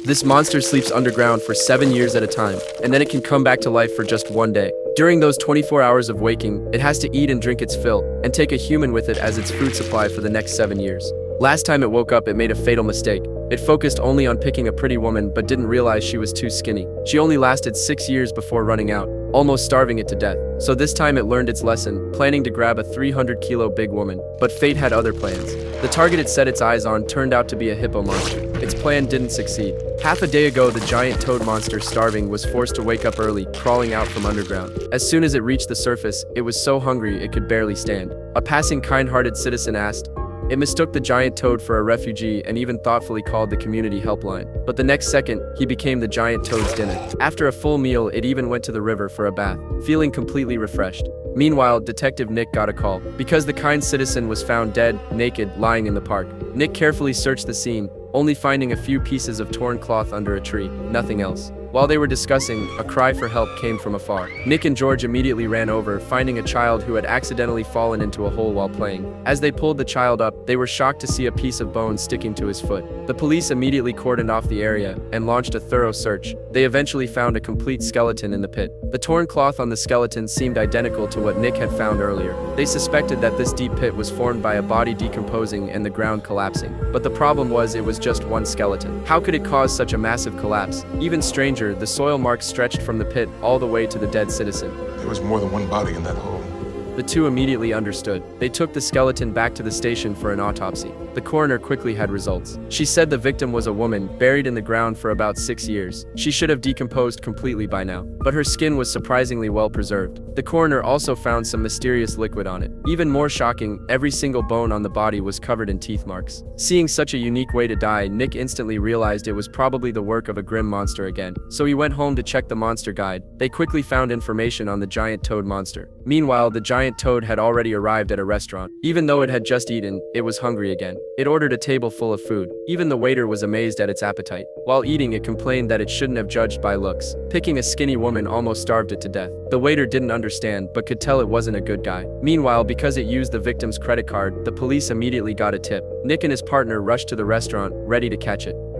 This monster sleeps underground for 7 years at a time, and then it can come back to life for just one day. During those 24 hours of waking, it has to eat and drink its fill, and take a human with it as its food supply for the next 7 years. Last time it woke up, it made a fatal mistake. It focused only on picking a pretty woman but didn't realize she was too skinny. She only lasted 6 years before running out, almost starving it to death. So this time it learned its lesson, planning to grab a 300-kilo big woman. But fate had other plans. The target it set its eyes on turned out to be a hippo monster. Its plan didn't succeed. Half a day ago, the giant toad monster, starving, was forced to wake up early, crawling out from underground. As soon as it reached the surface, it was so hungry it could barely stand. A passing kind-hearted citizen asked. It mistook the giant toad for a refugee and even thoughtfully called the community helpline. But the next second, he became the giant toad's dinner. After a full meal, it even went to the river for a bath, feeling completely refreshed. Meanwhile, Detective Nick got a call, because the kind citizen was found dead, naked, lying in the park. Nick carefully searched the scene, only finding a few pieces of torn cloth under a tree, nothing else. While they were discussing, a cry for help came from afar. Nick and George immediately ran over, finding a child who had accidentally fallen into a hole while playing. As they pulled the child up, they were shocked to see a piece of bone sticking to his foot. The police immediately cordoned off the area and launched a thorough search. They eventually found a complete skeleton in the pit. The torn cloth on the skeleton seemed identical to what Nick had found earlier. They suspected that this deep pit was formed by a body decomposing and the ground collapsing. But the problem was, it was just one skeleton. How could it cause such a massive collapse? Even stranger, the soil marks stretched from the pit all the way to the dead citizen. There was more than one body in that hole. The two immediately understood. They took the skeleton back to the station for an autopsy. The coroner quickly had results. She said the victim was a woman, buried in the ground for about 6 years. She should have decomposed completely by now, but her skin was surprisingly well preserved. The coroner also found some mysterious liquid on it. Even more shocking, every single bone on the body was covered in teeth marks. Seeing such a unique way to die, Nick instantly realized it was probably the work of a grim monster again. So he went home to check the monster guide. They quickly found information on the giant toad monster. Meanwhile, the giant toad had already arrived at a restaurant. Even though it had just eaten, it was hungry again. It ordered a table full of food. Even the waiter was amazed at its appetite. While eating, it complained that it shouldn't have judged by looks. Picking a skinny woman almost starved it to death. The waiter didn't understand, but could tell it wasn't a good guy. Meanwhile, because it used the victim's credit card, the police immediately got a tip. Nick and his partner rushed to the restaurant, ready to catch it.